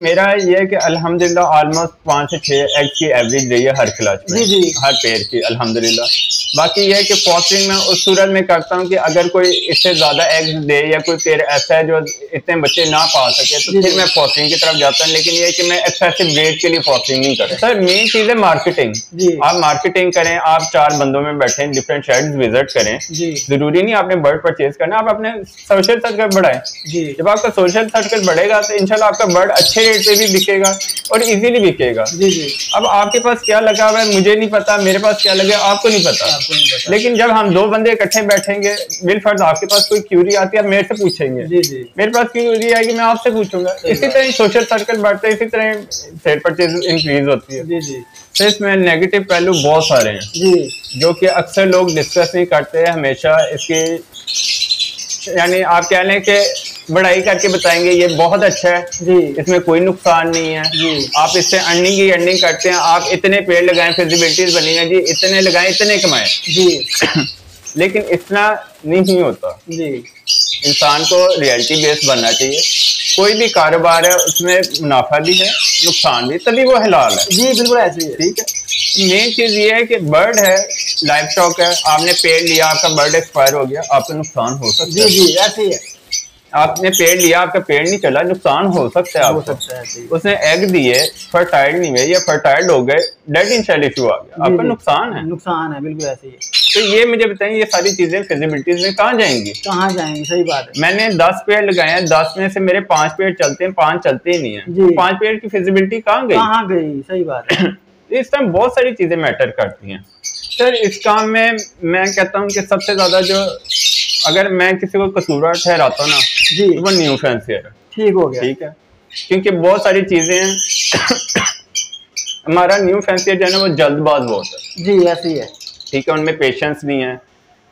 मेरा ये है कि अल्हम्दुलिल्लाह ऑलमोस्ट 5 से 6 एग्स की एवरेज रही है हर क्लच में, जी जी, हर पेड़ की अल्हम्दुलिल्लाह। बाकी ये है कि फॉस्टरिंग में उस सूरत में करता हूँ कि अगर कोई इससे ज़्यादा एग्स दे या कोई पेड़ ऐसा है जो इतने बच्चे ना पा सके तो फिर मैं फॉस्टरिंग की तरफ जाता हूँ, लेकिन ये है कि मैं एक्सेसिव वेट के लिए फॉस्टरिंग नहीं करता। सर मेन चीज़ है मार्केटिंग। आप मार्केटिंग करें, आप 4 बंदों में बैठे डिफरेंट शेड्स विजिट करें, जरूरी नहीं आपने बर्ड परचेज करना, आप अपने सोशल सर्कल बढ़ाएं। जब आपका सोशल सर्कल बढ़ेगा तो इंशाल्लाह आपका बर्ड अच्छे रेट पे भी बिकेगा और इजीली बिकेगा। अब आपके पास क्या लगा हुआ है मुझे नहीं पता, मेरे पास क्या लगे आपको नहीं पता, लेकिन जब हम 2 बंदे इकट्ठे बैठेंगे बिलफर्ज आपके पास कोई क्यूरी आती है आप मेरे से पूछेंगे, मेरे पास क्यूरी आएगी मैं आपसे पूछूंगा, इसी तरह सोशल सर्कल बढ़ता है, इसी तरह शेयर परचेज इंक्रीज होती है। तो इसमें नेगेटिव पहलू बहुत सारे हैं जो कि अक्सर लोग डिस्कस नहीं करते हैं हमेशा इसकी, यानी आप कह लें कि बढ़ाई करके बताएंगे ये बहुत अच्छा है जी, इसमें कोई नुकसान नहीं है जी, आप इससे अर्निंग ही अर्निंग करते हैं, आप इतने पेड़ लगाएं फिजिबिलिटीज बनी है जी, इतने लगाएं इतने कमाएं जी लेकिन इतना नहीं होता जी। इंसान को रियलिटी बेस्ड बनना चाहिए, कोई भी कारोबार है उसमें मुनाफा भी है नुकसान भी, तभी वो हलाल है जी। बिल्कुल ऐसे ही है, ठीक है। मेन चीज ये है कि बर्ड है, लाइफ स्टॉक है, आपने पेड़ लिया आपका बर्ड एक्सपायर हो गया, आपका नुकसान हो सकता है जी, ऐसे ही है। आपने पेड़ लिया आपका पेड़ नहीं चला, नुकसान हो सकता है आपको। उसने एग दिए फर्टाइल नहीं हुए या फर्टाइल हो गए, डेड इन सेल इशू आ गया, आपका नुकसान है। बिल्कुल ऐसे ही है। तो ये मुझे बताइए ये सारी चीजें फिजिबिलिटीज में कहाँ जाएंगी? सही बात है। मैंने 10 पेड़ लगाए हैं, 10 में से मेरे 5 पेड़ चलते हैं, 5 चलते ही नहीं है, 5 पेड़ की फिजिबिलिटी कहाँ गई? सही बात है। इस टाइम बहुत सारी चीजें मैटर करती हैं सर इस काम में। मैं कहता हूँ कि सबसे ज्यादा जो अगर मैं किसी को कसूरवार ठहराता हूँ ना जी, वो न्यू फैंसियर है। ठीक हो गया, ठीक है, क्योंकि बहुत सारी चीजें हैं हमारा न्यू फैंसियर जो है ना वो जल्दबाज बहुत है जी, ऐसी है, ठीक है, उनमें पेशेंस नहीं है,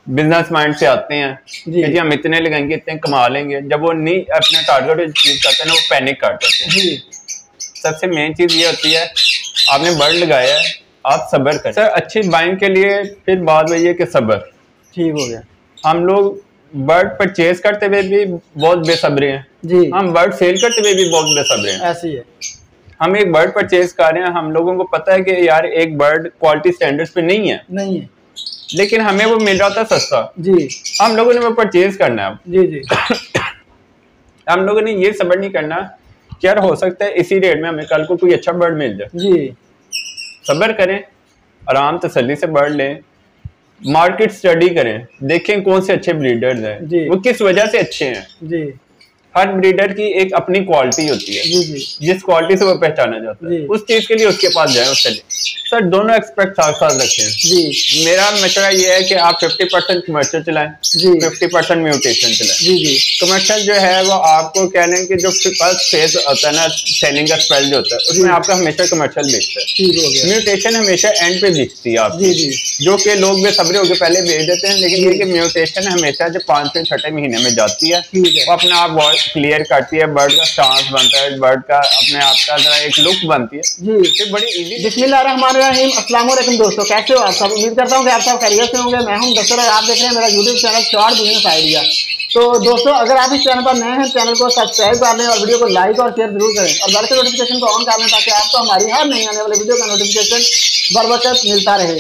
बिजनेस माइंड से आते हैं कि जी हम इतने लगाएंगे इतने कमा लेंगे, जब वो नहीं अपने टारगेट अचीव करते हैं ना वो पैनिक कर जाते हैं जी। सबसे मेन चीज ये होती है आपने बर्ड लगाया है आप सब्र करें सर, अच्छी बाइंग के लिए फिर बात वही है कि सब्र। ठीक हो गया। हम लोग बर्ड परचेज करते हुए भी बहुत बेसब्रे हैं जी, हम बर्ड सेल करते हुए भी बहुत बेसब्रे हैं, ऐसी है। हम एक बर्ड परचेज कर रहे हैं, हम लोगों को पता है कि यार एक बर्ड क्वालिटी स्टैंडर्ड्स पे नहीं है, लेकिन हमें वो मिल रहा था सस्ता जी, हम लोगों ने वो परचेज करना है जी। हम लोगों ने ये सब्र नहीं करना कि यार हो सकता है इसी रेट में हमें कल को कोई अच्छा बर्ड मिल जाए जी। सब्र करें, आराम तसल्ली से बर्ड लें, मार्केट स्टडी करें, देखें कौन से अच्छे ब्रीडर्स हैं, वो किस वजह से अच्छे हैं जी। हर ब्रीडर की एक अपनी क्वालिटी होती है जी, जिस क्वालिटी से वो पहचाना जाता है उस चीज के लिए उसके पास जाए, उससे सर दोनों एक्सपेक्ट साथ साथ रखें जी। मेरा मशवरा ये है कि आप 50% कमर्शियल चलाएं जी, 50% म्यूटेशन चलाएं जी। कमर्शियल जो है वो आपको कह लें कि जो फर्स्ट फेज होता है ना सेलिंग का स्पेल जो होता है उसमें आपका हमेशा कमर्शियल बिकता है, म्यूटेशन हमेशा एंड पे बिकती है आपकी जी, जो कि लोग बेसब्रे होकर पहले बेच देते हैं, लेकिन ये कि म्यूटेशन हमेशा जो 5 से 6 महीने में जाती है वो अपना आप क्लियर करती है, बर्ड का स्टांस बनता है, बर्ड का अपने आप का एक लुक बनती है जी। तो बड़ी इजी। बिस्मिल्लाहिर्रहमानिर्रहीम, अस्सलाम वालेकुम दोस्तों, कैसे हो आप सब? उम्मीद करता हूँ कि आप सब खैरियत से होंगे। मैं हूं दस्तूर और आप देख रहे हैं मेरा YouTube channel short business idea. तो दोस्तों अगर आप इस चैनल पर नए हैं चैनल को सब्सक्राइब कर लें और वीडियो को लाइक और शेयर जरूर करें और बेल के नोटिफिकेशन को ऑन कर लें ताकि आपको हमारी हर नई आने वाली वीडियो का नोटिफिकेशन बरवकत मिलता रहे।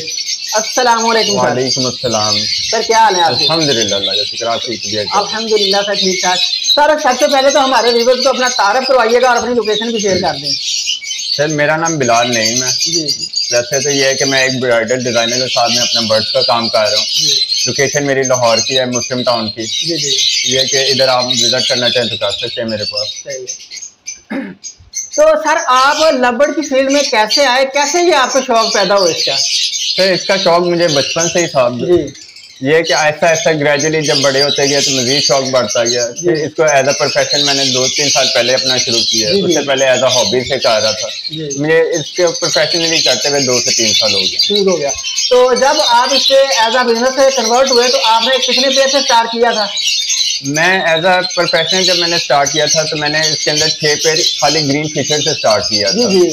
अस्सलाम वालेकुम। वालेकुम अस्सलाम सर, क्या हाल है आपके? अल्हम्दुलिल्लाह, अल्लाह का शुक्र, आपकी तबीयत? अल्हम्दुलिल्लाह सर ठीक ठाक। सर सबसे पहले तो हमारे व्यूअर्स को अपना तारफ करवाइएगा और अपनी लोकेशन भी शेयर कर दें। सर मेरा नाम बिलाल नईम है जी। वैसे तो ये है कि मैं एक ब्राइडल डिजाइनर के साथ में अपने बर्ड्स का काम कर रहा हूँ। लोकेशन मेरी लाहौर की है, मुस्लिम टाउन की जी जी। ये कि इधर आप विजिट करना चाहें तो कर सकते हैं मेरे पास। सही है। तो सर आप लबड़ की फील्ड में कैसे आए, कैसे ये आपको शौक पैदा हुआ इसका? सर इसका शौक मुझे बचपन से ही था जी। ये कि ऐसा ऐसा ग्रेजुअली जब बड़े होते गए तो मजीद शौक बढ़ता गया। फिर इसको एज अ प्रोफेशन मैंने 2-3 साल पहले अपना शुरू किया, उससे पहले एज अ हॉबी से कर रहा था। मुझे इसके प्रोफेशनली करते हुए 2 से 3 साल हो गए। ठीक हो गया। तो जब आप इससे एज अ बिजनेस से कन्वर्ट हुए तो आपने कितने पेड़ से स्टार्ट किया था? मैं एज अ प्रोफेशनल जब मैंने स्टार्ट किया था तो मैंने इसके अंदर 6 पेड़ खाली ग्रीन फिशर से स्टार्ट किया था जी।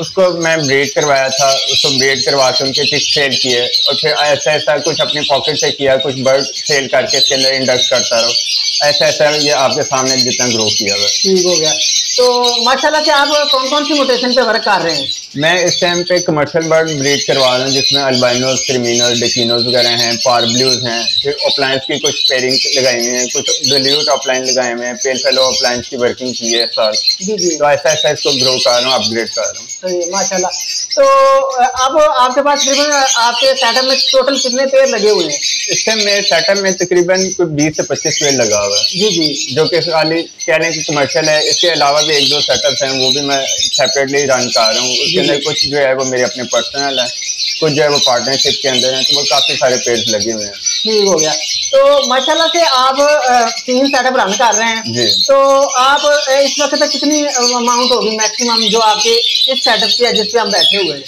उसको मैं ब्रीड करवाया था, उसको ब्रीड करवा के उनके चिक्स सेल किए और फिर ऐसा ऐसा कुछ अपनी पॉकेट से किया, कुछ बर्ड सेल करके इसके अंदर इंडक्ट करता रहा। ऐसा ऐसा ये आपके सामने जितना ग्रो किया हुआ है। ठीक हो गया। तो माशाल्लाह से आप कौन कौन सी म्यूटेशन पे वर्क कर रहे हैं? मैं इस टाइम पे कमर्शियल बर्ड ब्रीड करवा रहा हूँ, जिसमें अल्बाइनोस, क्रिमिनोस, डेकिनोस वगैरह हैं, पार ब्लूज हैं, फिर ऑफलाइंस की कुछ पेयरिंग लगाई हुई है, कुछ डिल्यूट ऑफलाइन लगाए हुए हैं, पेल फेलो ऑफलाइन की वर्किंग की है साल। जी जी। तो ऐसा ऐसा इसको ग्रो कर रहा हूँ, अपग्रेड कर रहा हूँ। सही माशाल्लाह। तो अब आपके पास तकरीबन आपके सेटअप में टोटल कितने पेड़ लगे हुए हैं? इस टाइम मेरे सेटअप में तकरीबन 20 से 25 पेड़ लगा हुआ है। जी जी। जो कि खाली कहने की कमर्शियल है। इसके अलावा भी 1-2 सेटअप्स हैं, वो भी मैं सेपरेटली रन कर रहा हूँ। उसके अंदर कुछ जो है वो मेरे अपने पर्सनल है, कुछ जो है वो पार्टनरशिप के अंदर है, तो वो काफी सारे पेड़ लगे हुए हैं। ठीक हो गया। तो माशाल्लाह से आप 3 सेटअप रन कर रहे हैं जी। तो आप इस वक्त तक कितनी अमाउंट होगी मैक्सिमम जो आपके इस सेटअप की है जिस पे हम बैठे हुए हैं?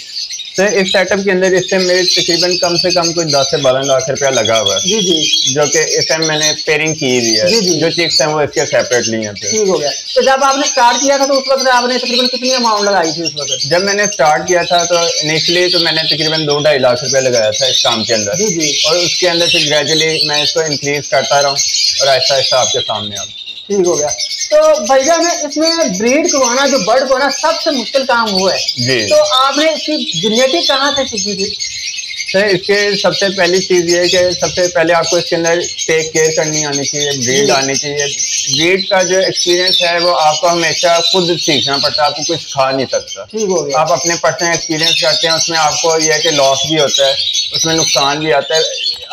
तो इस सेटअप के अंदर इस टाइम मेरे तकरीबन कम से कम कुछ 10 से 12 लाख रुपया लगा हुआ है। जी जी। जो कि इस टाइम मैंने पेयरिंग की हुई है। जी जी। जो चिक्स हैं वो इसके सेपरेटली हैं। ठीक हो गया। तो जब आपने स्टार्ट किया था तो उस वक्त आपने तकरीबन कितनी अमाउंट लगाई थी उस वक्त? जब मैंने स्टार्ट किया था तो इनिशियली तो मैंने तकरीबन 2-2.5 लाख रुपया लगाया था इस काम के अंदर। जी जी। और उसके अंदर फिर ग्रेजुअली मैं इसको इंक्रीज करता रहा और ऐसा ऐसा आपके सामने आ। ठीक हो गया। तो भाईजान इसमें ब्रीड करवाना, जो बर्ड करवाना सबसे मुश्किल काम हुआ है जी। तो आपने इसकी जेनेटिक कहाँ से सीखी थी? सर इसके सबसे पहली चीज ये है कि सबसे पहले आपको इसके अंदर टेक केयर करनी आनी चाहिए, ब्रीड आनी चाहिए। ब्रीड का जो एक्सपीरियंस है वो आपको हमेशा खुद सीखना पड़ता है, आपको कुछ खा नहीं सकता। ठीक हो गया। आप अपने पर्सनल एक्सपीरियंस करते हैं, उसमें आपको यह है कि लॉस भी होता है, उसमें नुकसान भी आता है।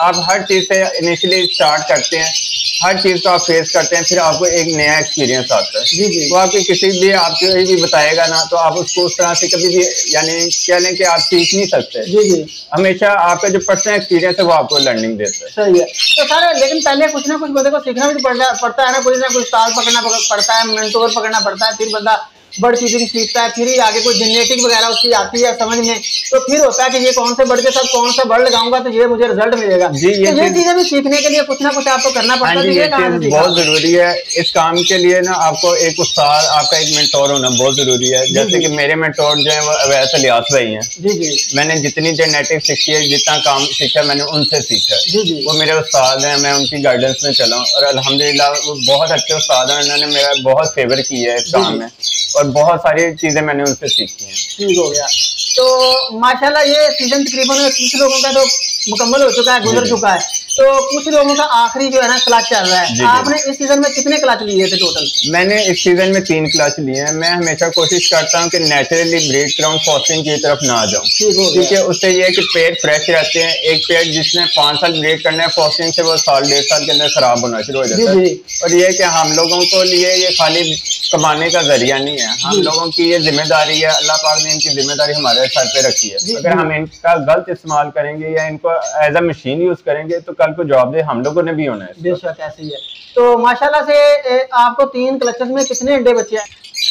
आप हर चीज से इनिशियली स्टार्ट करते हैं, हर चीज को आप फेस करते हैं, फिर आपको एक नया एक्सपीरियंस आता है। जी जी। वो आपके किसी भी आपको भी बताएगा ना तो आप उसको उस तरह से कभी भी यानी कह लें कि आप सीख नहीं सकते। जी जी। हमेशा आपका जो पर्सनल एक्सपीरियंस है वो आपको लर्निंग देता है। सही है। तो सर लेकिन पहले कुछ ना कुछ बंदे को सीखना भी पड़ता है ना कुछ साल पकड़ना पड़ता है, मेंटोर पकड़ना पड़ता है, फिर बंदा बर्ड कीपिंग सीखता है, फिर ही आगे कोई जेनेटिक वगैरह उसकी आती है समझ में, तो फिर होता है कि ये कौन से बर्ड के साथ कौन सा बर्ड लगाऊंगा तो ये मुझे रिजल्ट मिलेगा। जी ये चीजें भी सीखने के लिए कुछ ना कुछ आपको करना पड़ता है। ये चीज बहुत जरूरी है इस काम के लिए ना, आपको एक उस्ताद, आपका एक मेंटोर होना बहुत जरूरी है। जैसे कि मेरे मेंटोर जो है वो अवैस इलियास भाई हैं। जी जी। मैंने जितनी जेनेटिक सीखी है, जितना काम सीखा मैंने उनसे सीखा है। जी जी। वो मेरे उस्ताद हैं, मैं उनकी गाइडेंस में चला और अल्हम्दुलिल्लाह वो बहुत अच्छे उस्ताद हैं, उन्होंने मेरा बहुत फेवर किया है इस काम में और बहुत सारी चीजें मैंने उनसे सीखी हैं। ठीक हो गया। तो माशाल्लाह ये सीजन तकरीबन कुछ लोगों का तो मुकम्मल हो चुका है, गुजर चुका है, तो कुछ लोगों का आखिरी जो है ना क्लच चल रहा है। आपने इस सीजन में कितने क्लच लिए थे टोटल? मैंने इस सीजन में 3 क्लच लिए हैं। मैं हमेशा कोशिश करता हूं कि नेचुरली ब्रीड कराऊं, फॉस्टिंग की तरफ ना जाऊं, क्योंकि उससे ये है कि पेड़ फ्रेश रहते हैं। एक पेड़ जिसने 5 साल ब्रीड करना है फॉस्टिंग से, वो 1.5 साल के अंदर खराब होना शुरू हो जाता है। और ये कि हम लोगों को लिए ये खाली कमाने का जरिया नहीं है, हम लोगों की ये जिम्मेदारी है। अल्लाह पाक ने इनकी जिम्मेदारी हमारे सर पे रखी है। अगर हम इनका गलत इस्तेमाल करेंगे या इनको एज अ मशीन यूज करेंगे तो कल को जवाबदेह हम लोगों ने भी होना है। बेशक ऐसे ही है। तो माशाल्लाह से आपको 3 क्लचेस में कितने अंडे बचे हैं?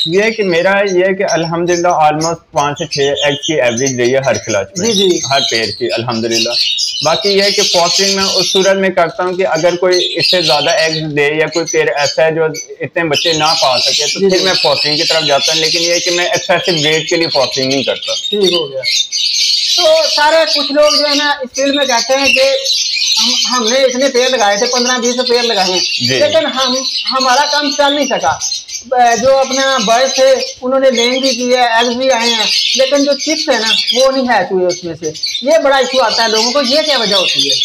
ये है कि मेरा ये है कि अल्हम्दुलिल्लाह ऑलमोस्ट 5 से 6 एग्स की एवरेज रही है हर क्लच में। जी जी। हर पेड़ की अल्हम्दुलिल्लाह। बाकी ये है कि फॉस्टिंग में उस सूरत में करता हूँ कि अगर कोई इससे ज्यादा एग्स दे या कोई पेड़ ऐसा है जो इतने बच्चे ना पा सके तो फिर मैं फॉस्टिंग की तरफ जाता हूँ, लेकिन ये है कि मैं एक्सेसिव ब्रीड के लिए फॉस्टिंग नहीं करता। ठीक हो गया। तो सारे कुछ लोग जो है ना इस फील्ड में कहते हैं कि हमने इतने पेड़ लगाए थे, 15-20 पेड़ लगाए हैं, लेकिन हमारा काम चल नहीं सका। जो अपना बर्ड थे उन्होंने लेंग भी की है, एग्स भी आए हैं, लेकिन जो चिप्स है ना वो नहीं हैच हुए उसमें से। ये बड़ा इशू आता है लोगों को, ये क्या वजह होती है?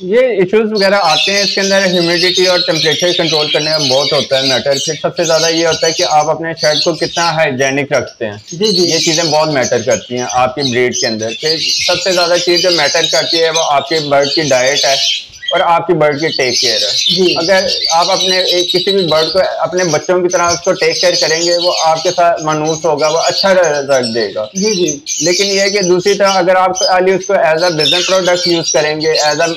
ये इश्यूज वगैरह आते हैं, इसके अंदर ह्यूमिडिटी और टेम्परेचर कंट्रोल करने में बहुत होता है मैटर। फिर सबसे ज्यादा ये होता है कि आप अपने शेड को कितना हाइजेनिक रखते हैं। जी जी। ये चीजें बहुत मैटर करती हैं आपकी ब्रीड के अंदर। फिर सबसे ज्यादा चीज जो मैटर करती है वो आपके बर्ड की डाइट है और आपकी बर्ड की टेक केयर है। जी। अगर आप अपने किसी भी बर्ड को अपने बच्चों की तरह उसको टेक केयर करेंगे, वो आपके साथ मनूस होगा, वो अच्छा रिजल्ट देगा। जी जी। लेकिन ये है कि दूसरी तरह अगर आप खाली उसको as a business product use करेंगे, as a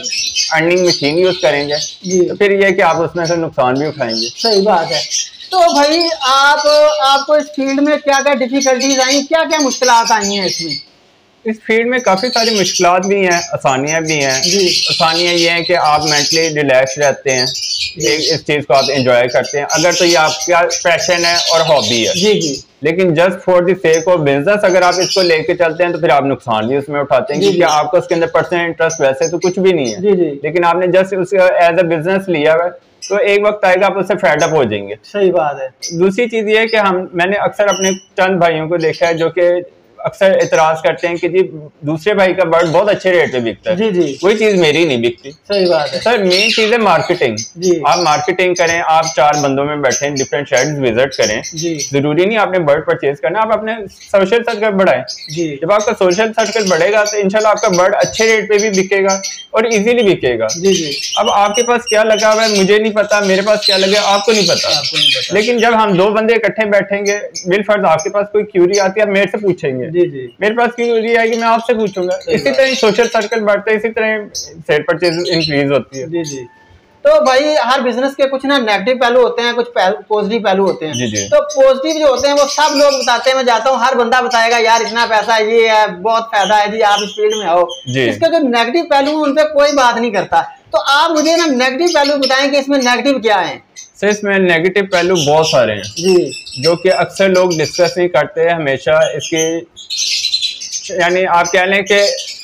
earning machine use करेंगे, तो फिर ये है कि आप उसमें से नुकसान भी उठाएंगे। सही बात है। तो भाई आपको इस फील्ड में क्या क्या डिफिकल्टीज आई, क्या क्या मुश्किलात आई हैं इसमें? इस फील्ड में काफ़ी सारी मुश्किलात भी हैं, आसानियाँ भी हैं। आसानियाँ ये हैं कि आप मेंटली रिलैक्स रहते हैं, इस चीज़ को आप एंजॉय करते हैं। अगर तो ये आपका पैशन है और हॉबी है। जी जी। लेकिन just for the sake of business अगर आप इसको लेके चलते हैं तो फिर आप नुकसान भी उसमें उठाते हैं, क्योंकि आपको उसके अंदर पर्सनल इंटरेस्ट वैसे तो कुछ भी नहीं है। जी जी। लेकिन आपने जस्ट उसको एज अ बिजनेस लिया हुआ है तो एक वक्त आएगा आप उससे फेड अप हो जाएंगे। सही बात है। दूसरी चीज ये है कि मैंने अक्सर अपने चंद भाइयों को देखा है जो कि अक्सर एतराज करते हैं कि जी दूसरे भाई का बर्ड बहुत अच्छे रेट पे बिकता है, जी वही चीज मेरी नहीं बिकती। सही बात है सर, मेन चीज है मार्केटिंग। आप मार्केटिंग करें, आप 4 बंदों में बैठे डिफरेंट शेड्स विजिट करें, जरूरी नहीं आपने बर्ड परचेज करना, आप अपने सोशल सर्कल बढ़ाएं। जब आपका सोशल सर्कल बढ़ेगा तो इंशाल्लाह आपका बर्ड अच्छे रेट पे भी बिकेगा और इजीली बिकेगा। अब आपके पास क्या लगा हुआ है मुझे नहीं पता, मेरे पास क्या लगे आपको नहीं पता, लेकिन जब हम 2 बंदे इकट्ठे बैठेंगे, बिलफर्ज आपके पास कोई क्यूरी आती है, आप मेरे से पूछेंगे, मेरे पास क्यूरी आएगी, मैं आपसे पूछूंगा। इसी तरह सोशल सर्कल बढ़ता है, इसी तरह शेयर परचेज इंक्रीज होती है। जी। तो भाई हर बिजनेस के कुछ ना नेगेटिव पहलू होते हैं, कुछ पॉजिटिव पहलू होते हैं। तो पॉजिटिव जो होते हैं वो सब लोग बताते हैं, मैं जाता हूँ हर बंदा बताएगा यार इतना पैसा ये है, बहुत फायदा है जी, आप इस फील्ड में आओ। इसके जो नेगेटिव पहलू है उन पे कोई बात नहीं करता, तो आप मुझे ना नेगेटिव पहलू बताएं कि इसमें नेगेटिव क्या है। सर, इसमें नेगेटिव पहलू बहुत सारे हैं जी, जो कि अक्सर लोग डिस्कस नहीं करते हैं। हमेशा इसकी यानी आप कह लें कि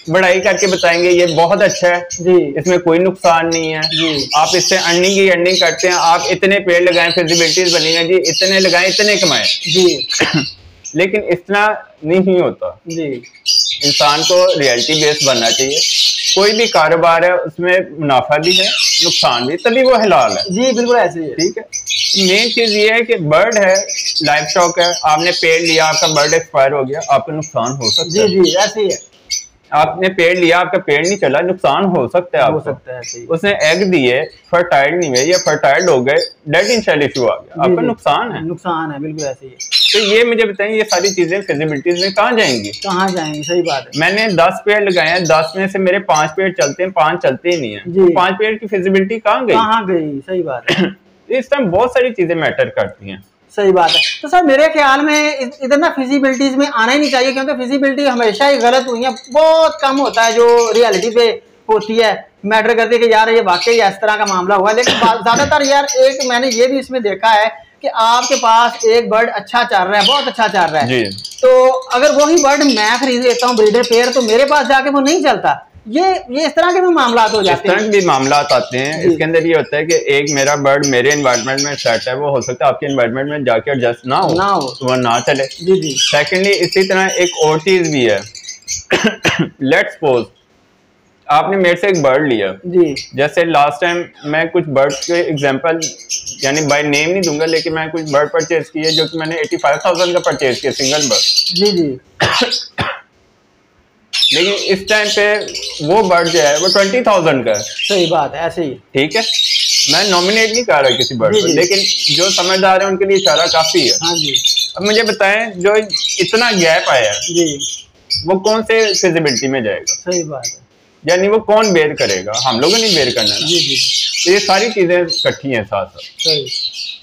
बढ़ाई करके बताएंगे ये बहुत अच्छा है जी, इसमें कोई नुकसान नहीं है जी, आप इससे अर्निंग ही अर्निंग करते हैं, आप इतने पेड़ लगाएं, फिजिबिलिटीज बनी है जी, इतने लगाएं, इतने कमाएं जी। लेकिन इतना नहीं होता जी, इंसान को रियलिटी बेस्ड बनना चाहिए। कोई भी कारोबार है उसमें मुनाफा भी है, नुकसान भी, तभी वो हलाल है जी। बिल्कुल ऐसे ही है। ठीक है, मेन चीज ये है कि बर्ड है, लाइफ स्टॉक है, आपने पेड़ लिया, आपका बर्ड एक्सपायर हो गया, आपका नुकसान हो सकता है जी, ऐसे ही है। आपने पेड़ लिया, आपका पेड़ नहीं चला, नुकसान हो सकता है, हो सकता है। उसने एग दिए, फर्टाइल नहीं हुए या फर्टाइल हो गए, डेड इन सेल इशू आ गया, आपका नुकसान है। बिल्कुल ऐसे ही है। तो ये मुझे बताएं, ये सारी चीजें फिजिबिलिटीज में कहाँ जाएंगी? सही बात है। मैंने 10 पेड़ लगाए हैं, 10 में से मेरे 5 पेड़ चलते हैं, 5 चलते ही नहीं है, 5 पेड़ की फिजिबिलिटी कहाँ गई? सही बात है। इस टाइम बहुत सारी चीजें मैटर करती हैं। सही बात है। तो सर मेरे ख्याल में इधर ना फिजिबिलिटीज में आना ही नहीं चाहिए, क्योंकि फिजिबिलिटी हमेशा ही गलत हुई है, बहुत कम होता है जो रियलिटी पे होती है, मैटर करती है कि यार ये वाकई इस तरह का मामला हुआ। लेकिन ज्यादातर यार एक मैंने ये भी इसमें देखा है कि आपके पास एक बर्ड अच्छा चल रहा है, बहुत अच्छा चल रहा है, तो अगर वही बर्ड मैं खरीद लेता हूँ ब्रीडर पेयर, तो मेरे पास जाके वो नहीं चलता। ये इस तरह के भी मामला हो जाते हैं। इस तरह भी मामला आते हैं। इसके अंदर ये होता है कि एक मेरा बर्ड मेरे एनवायरनमेंट में सेट है, वो हो सकता है आपके एनवायरनमेंट में जाके एडजस्ट ना हो तो वो ना चले। जी। सेकेंडली इसी तरह एक और चीज भी है, लेट्स सपोज आपने मेरे से एक बर्ड लिया जी, जैसे लास्ट टाइम मैं कुछ बर्ड के एग्जांपल यानी बाय नेम नहीं दूंगा, लेकिन मैं कुछ बर्ड परचेज किए जो कि मैंने 85,000 का परचेज किया सिंगल बर्ड जी। लेकिन इस टाइम पे वो बर्ड जो है वो 20,000 का है। सही बात है, ऐसे ही। ठीक है, मैं नॉमिनेट नहीं कर रहा किसी बर्ड को, लेकिन जो समझदार है उनके लिए इशारा काफी है। हाँ जी। अब मुझे बताएं जो इतना गैप आया जी, वो कौन से फिजिबिलिटी में जाएगा? सही बात है, यानी वो कौन बेयर करेगा? हम लोगों ने बेयर करना है जी जी। तो ये सारी चीजें इकट्ठी हैं साथ साथ। सही।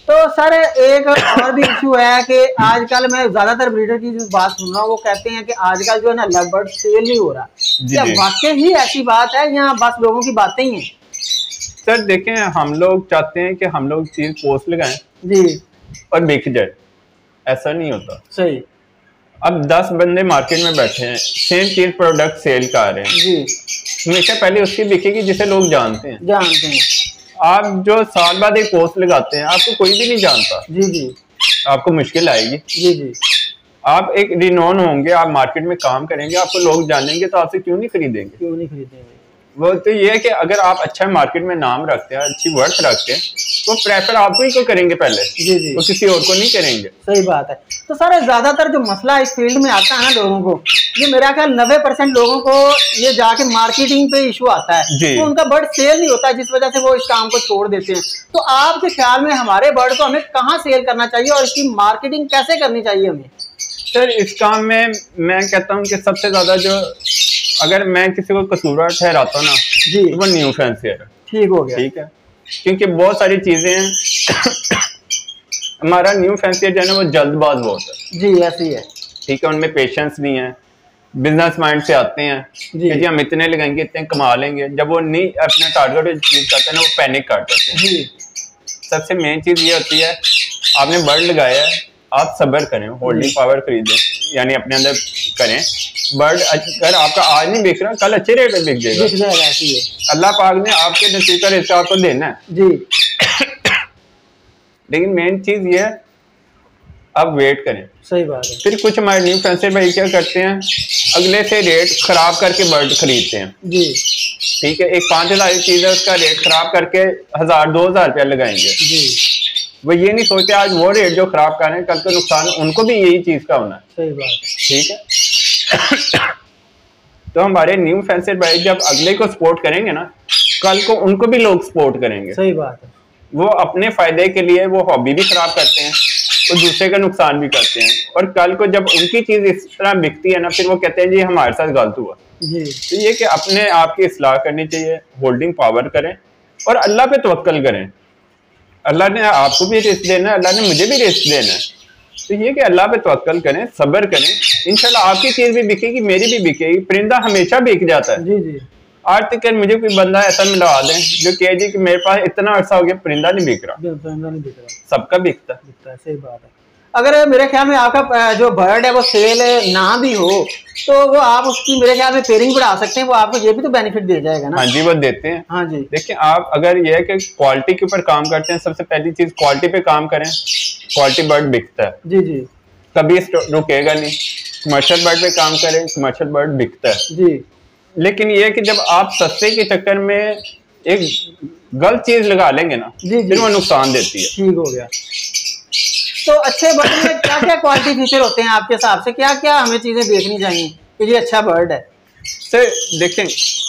तो सर एक और भी इशू है कि आजकल मैं ज्यादातर ब्रीडर की जो बात सुन रहा हूँ वो कहते हैं कि आजकल जो है ना लव बर्ड सेल नहीं हो रहा। क्या वाकई ही ऐसी बात है या बस लोगों की बातें ही हैं? सर देखें, हम लोग चाहते हैं कि हम लोग चीज पोस्ट लगाएं जी और बिक जाए, ऐसा नहीं होता। सही। अब 10 बंदे मार्केट में बैठे हैं, सेम चीज प्रोडक्ट सेल कर रहे हैं जी, हमेशा पहले उसकी बिकेगी जिसे लोग जानते हैं। आप जो साल बाद एक पोस्ट लगाते हैं, आपको कोई भी नहीं जानता जी जी, आपको मुश्किल आएगी जी जी। आप एक रिनोन होंगे, आप मार्केट में काम करेंगे, आपको लोग जानेंगे, तो आपसे क्यों नहीं खरीदेंगे? वो तो ये है कि अगर आप अच्छा मार्केट में नाम रखते हैं, अच्छी वर्थ रखते हैं, तो प्रेफर आपको ही को करेंगे पहले जी जी, तो किसी और को नहीं करेंगे। सही बात है। तो सर ज्यादातर जो मसला इस फील्ड में आता है ना लोगों को, ये मेरा ख्याल 90% लोगों को ये जाके मार्केटिंग पे इशू आता है, तो उनका बर्ड सेल नहीं होता, जिस वजह से वो इस काम को छोड़ देते हैं। तो आपके ख्याल में हमारे बर्ड को हमें कहाँ सेल करना चाहिए और इसकी मार्केटिंग कैसे करनी चाहिए हमें? सर इस काम में मैं कहता हूँ कि सबसे ज्यादा जो, अगर मैं किसी को कसूरवार ठहराता हूँ ना जी, तो वो न्यू फैंसियर है। ठीक हो गया। ठीक है, क्योंकि बहुत सारी चीजें हैं हमारा न्यू फैंसियर जो है ना वो जल्दबाज बहुत है जी, ऐसी है। ठीक है, उनमें पेशेंस नहीं है, बिजनेस माइंड से आते हैं कि जी हम इतने लगाएंगे, इतने कमा लेंगे। जब वो नहीं अपना टारगेट अचीव करते हैं ना, वो पैनिक कर देते हैं जी। सबसे मेन चीज ये होती है, आपने बर्ड लगाया है, आप सब्र करें, होल्डिंग पावर खरीदें, यानी अपने अंदर करें। बर्ड अगर आपका आज नहीं बिक रहा, कल अच्छे रेट पे बिक जाएगा। ऐसी है। अल्लाह पाक ने आपके नसीब का रिस्क आपको देना है जी। लेकिन मेन चीज ये है आप वेट करें। सही बात है। फिर कुछ हमारे न्यू फैंसर भाई क्या करते हैं, अगले से रेट खराब करके बर्ड खरीदते हैं जी। ठीक है, एक 5,000 की चीज है उसका रेट खराब करके 1,000-2,000 रुपया लगाएंगे जी। वो ये नहीं सोचते आज वो रेट जो खराब कर रहे हैं कल का नुकसान उनको भी यही चीज का होना है। सही बात है। ठीक है तो हमारे न्यू फैंसर भाई जब अगले को सपोर्ट करेंगे ना, कल को उनको भी लोग सपोर्ट करेंगे। सही बात है। वो अपने फायदे के लिए वो हॉबी भी खराब करते हैं और दूसरे का नुकसान भी करते हैं, और कल को जब उनकी चीज इस तरह बिकती है ना, फिर वो कहते हैं जी हमारे साथ गलत हुआ जी। तो ये कि अपने आप की इस्लाह करनी चाहिए, होल्डिंग पावर करें और अल्लाह पे तवक्कल करें। अल्लाह ने आपको भी रिस्क देना है, अल्लाह ने मुझे भी रिस्क देना है, तो ये कि अल्लाह पे तवक्कल करें, सब्र करें, इंशाल्लाह आपकी चीज भी बिकेगी, मेरी भी बिकेगी। परिंदा हमेशा बिक जाता है जी जी। आज तक मुझे कोई बंदा ऐसा मिला दें जो कहे जी कि मेरे पास इतना अर्सा हो गया परिंदा नहीं बिक रहा, सबका बिकता है। सही बात है। अगर मेरे ख्याल में आपका जो बर्ड है वो सेल ना भी हो तो वो आप उसकी मेरे ख्याल में पेयरिंग बढ़ा सकते हैं, वो आपको ये भी तो बेनिफिट दे जाएगा ना। हाँ जी वो देते हैं। हाँ जी देखिए, आप अगर ये है कि क्वालिटी के ऊपर काम करते हैं, सबसे पहली चीज क्वालिटी पे काम करें, क्वालिटी बर्ड बिकता है जी जी, कभी रुकेगा नहीं। कमर्शियल बर्ड पे काम करें, कमर्शियल बर्ड बिकता है जी। लेकिन ये कि जब आप सस्ते के चक्कर में एक गलत चीज लगा लेंगे ना जी, फिर वो नुकसान देती है। ठीक हो गया। तो अच्छे बर्ड में क्या क्या क्वालिटी फीचर होते हैं आपके हिसाब से, क्या क्या हमें चीजें देखनी चाहिए कि ये अच्छा बर्ड है? सर देखें,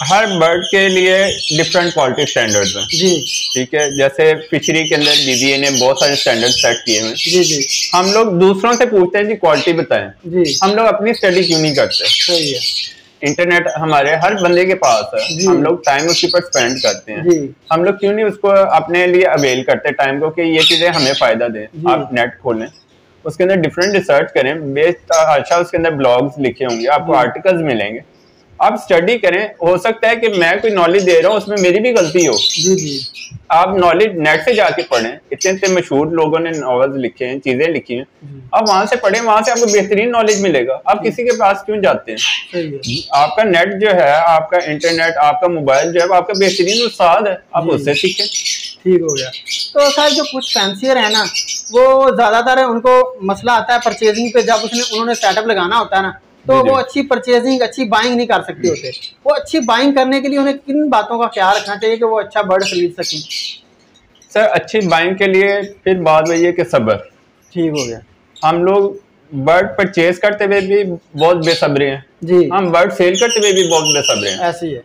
हर बर्ड के लिए डिफरेंट क्वालिटी स्टैंडर्ड्स हैं जी। ठीक है, जैसे फिशरी के अंदर बीबीए ने बहुत सारे स्टैंडर्ड सेट किए हैं जी जी। हम लोग दूसरों से पूछते हैं जी क्वालिटी बताएं जी, हम लोग अपनी स्टडी क्यों नहीं करते? सही है, इंटरनेट हमारे हर बंदे के पास है, हम लोग टाइम उसके ऊपर स्पेंड करते हैं जी। हम लोग क्यों नहीं उसको अपने लिए अवेल करते टाइम को कि ये चीजें हमें फायदा दें? आप नेट खोलें, उसके अंदर डिफरेंट रिसर्च करें, बेस्ड अच्छा उसके अंदर ब्लॉग्स लिखे होंगे, आपको आर्टिकल्स मिलेंगे, आप स्टडी करें। हो सकता है कि मैं कोई नॉलेज दे रहा हूँ उसमें मेरी भी गलती हो जी जी। आप नॉलेज नेट से जाके पढ़ें, इतने इतने मशहूर लोगों ने नॉवेल्स लिखे हैं, चीजें लिखी हैं, आप वहां से पढ़ें, वहां से आपको बेहतरीन नॉलेज मिलेगा। आप किसी के पास क्यों जाते हैं? आपका नेट जो है, आपका इंटरनेट, आपका मोबाइल जो है, आपका बेहतरीन उस्ताद है, आप उससे सीखें। ठीक हो गया। तो सर जो कुछ फैंसियर है ना, वो ज्यादातर उनको मसला आता है परचेजिंग पे, जब उन्होंने सेटअप लगाना होता है ना, तो वो अच्छी परचेजिंग, अच्छी बाइंग नहीं कर सकते होते। वो अच्छी बाइंग करने के लिए उन्हें किन बातों का ख्याल रखना चाहिए कि वो अच्छा बर्ड खरीद सकें? सर अच्छी बाइंग के लिए फिर बात वही है कि सब्र। ठीक हो गया। हम लोग बर्ड परचेज करते हुए भी बहुत बेसब्रे हैं जी, हम बर्ड सेल करते हुए भी बहुत बेसब्रे हैं। ऐसी है,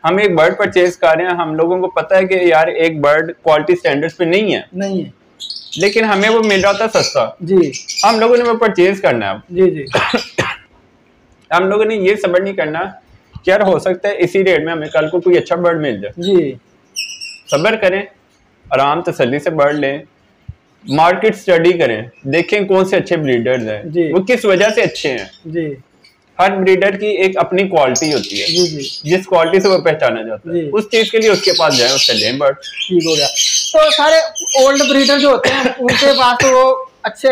हम एक बर्ड परचेज कर रहे हैं, हम लोगों को पता है कि यार एक बर्ड क्वालिटी स्टैंडर्ड्स पे नहीं है, लेकिन हमें वो मिल रहा था सस्ता जी, हम लोगों ने वो परचेज करना है जी जी। हम लोगों ने ये सब्र नहीं करना कि यार हो सकता है इसी रेट में हमें कल को कोई अच्छा बर्ड मिल जाए जी। सब्र करें, आराम तसल्ली से बर्ड लें, मार्केट स्टडी करें, देखें कौन से अच्छे ब्रीडर्स हैं, वो किस वजह से अच्छे हैं जी। हर ब्रीडर की एक अपनी क्वालिटी होती है जी जी, जिस क्वालिटी से वो पहचाना जाता है, उस चीज के लिए उसके पास जाए, उससे लें बर्ड। ठीक हो गया। तो सारे ओल्ड ब्रीडर जो होते हैं उनके पास तो वो अच्छे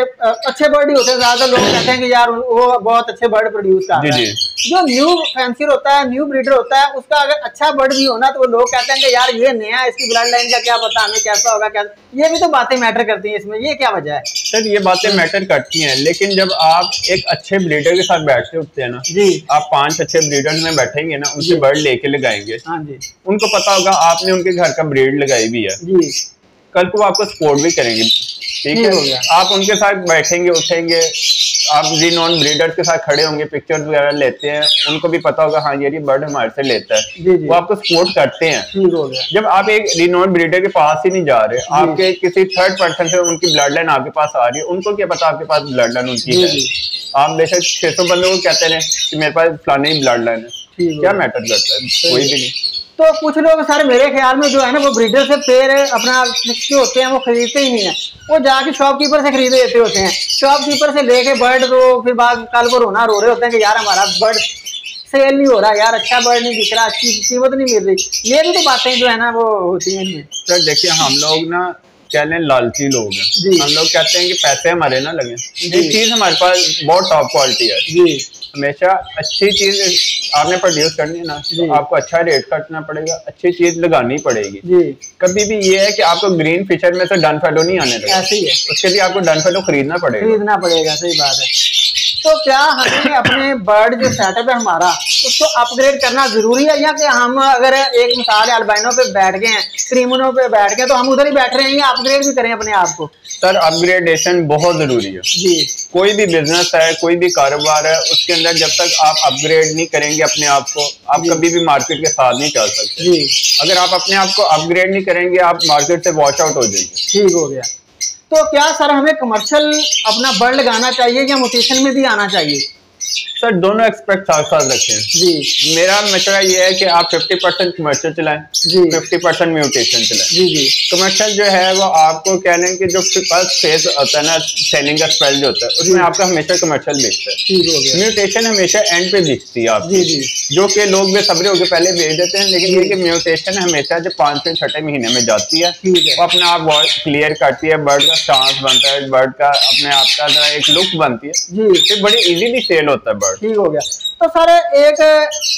बर्ड ही होते हैं, ज्यादा लोग कहते हैं कि यार वो बहुत अच्छे बर्ड प्रोड्यूस कर रहा है। जो न्यू फैंसियर होता है, न्यू ब्रीडर होता है, उसका अगर अच्छा बर्ड भी होना तो वो लोग कहते हैं कि यार ये नया, इसकी ब्लड लाइन का क्या पता, हमें कैसा होगा क्या। ये भी तो बातें मैटर करती हैं इसमें, ये क्या वजह है? सर ये बातें मैटर करती हैं, लेकिन जब आप एक अच्छे ब्रीडर के साथ बैठते होते हैं ना जी, आप 5 अच्छे ब्रीडर्स में बैठेंगे ना, उनसे बर्ड लेके लगाएंगे, हाँ जी, उनको पता होगा आपने उनके घर का ब्रीड लगाई भी है जी, कल को आपको सपोर्ट भी करेंगे। ठीक है, आप उनके साथ बैठेंगे, उठेंगे, आप रिनोन ब्रीडर्स के साथ खड़े होंगे, पिक्चर्स वगैरह लेते हैं, उनको भी पता होगा हाँ ये बर्ड हमारे से लेता है जी जी, वो आपको सपोर्ट करते हैं। ठीक हो गया। जब आप एक रिनोन ब्रीडर के पास ही नहीं जा रहे, आपके किसी थर्ड पर्सन से उनकी ब्लड लाइन आपके पास आ रही है, उनको क्या पता आपके पास ब्लड लाइन उनकी है? आप बेशक 600 बंदों को कहते हैं कि मेरे पास फलाने ही ब्लड लाइन है, क्या मैटर करता है? कोई भी नहीं। तो कुछ लोग सर मेरे ख्याल में जो है ना, वो ब्रीडर से पेड़ अपना जो होते हैं वो खरीदते ही नहीं है, वो जाके शॉपकीपर से खरीदे देते होते हैं। शॉपकीपर से लेके बर्ड को फिर बाद कल को रो रहे होते हैं कि यार हमारा बर्ड सेल नहीं हो रहा, यार अच्छा बर्ड नहीं दिख रहा, अच्छी कीमत नहीं मिल रही। ये भी तो बातें जो है ना वो होती हैं इनमें। सर देखिए, हम लोग ना कह लें लालची लोग हैं, हम लोग कहते हैं कि पैसे हमारे ना लगे, ये चीज हमारे पास बहुत टॉप क्वालिटी है जी। हमेशा अच्छी चीज आपने प्रोड्यूस करनी है ना, तो आपको अच्छा रेट काटना पड़ेगा, अच्छी चीज लगानी पड़ेगी जी। कभी भी ये है कि आपको ग्रीन फिशर में से डन फेलो नहीं आने लगा, ऐसे ही है, उसके लिए आपको डन फेलो खरीदना पड़ेगा। सही बात है। तो क्या हमें अपने बर्ड जो सेटअप है हमारा उसको अपग्रेड करना जरूरी है, या कि हम अगर एक मिसाल अल्बाइनो पे बैठ गए हैं, क्रीमनो पे बैठ गए, तो हम उधर ही बैठ रहे हैं, या अपग्रेड भी करें अपने आप को? सर अपग्रेडेशन बहुत जरूरी है जी। कोई भी बिजनेस है, कोई भी कारोबार है, उसके अंदर जब तक आप अपग्रेड नहीं करेंगे अपने आप को, आप कभी भी मार्केट के साथ नहीं चल सकते जी। अगर आप अपने आप को अपग्रेड नहीं करेंगे, आप मार्केट से वॉच आउट हो जाएंगे। ठीक हो गया। तो क्या सर हमें कमर्शियल अपना बर्ड लगाना चाहिए या म्यूटेशन में भी आना चाहिए? सर दोनों एक्सपेक्ट साथ साथ रखें जी। मेरा मशवरा ये है कि आप 50% कमर्शियल चलाएं जी, 50% म्यूटेशन चलाएं। जी जी। कमर्शियल जो है वो आपको कह लें कि जो फर्स्ट फेज होता है ना, सेलिंग का स्पेल जो होता है, उसमें आपका हमेशा कमर्शियल बिकता है। ठीक हो गया। म्यूटेशन हमेशा एंड पे बिकती है आपकी, जी जी। जो कि लोग बेसब्रे होकर पहले बेच देते हैं, लेकिन ये कि म्यूटेशन हमेशा जो 5 से 6 महीने में जाती है, वो अपने आप क्लियर करती है, बर्ड का स्टांस बनता है, बर्ड का अपने आप का एक लुक बनती है जी, फिर बड़ी इजीली सेल होता है बर्ड। ठीक हो गया। तो सर एक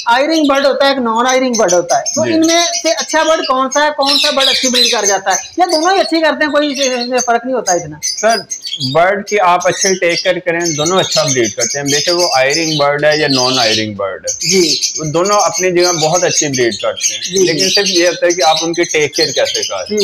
आयरिंग बर्ड होता है, एक नॉन आयरिंग बर्ड होता है, तो इनमें से अच्छा बर्ड कौन सा है, कौन सा बर्ड अच्छी ब्रीड कर जाता है, या दोनों ही अच्छी करते हैं, कोई फर्क नहीं होता इतना? सर बर्ड की आप अच्छे टेक केयर करें, दोनों अच्छा ब्रीड करते हैं, बेशक वो आयरिंग बर्ड है या नॉन आयरिंग बर्ड है जी, वो दोनों अपनी जगह बहुत अच्छी ब्रीड करते हैं, लेकिन सिर्फ ये होता है कि आप उनकी टेक केयर कैसे करें।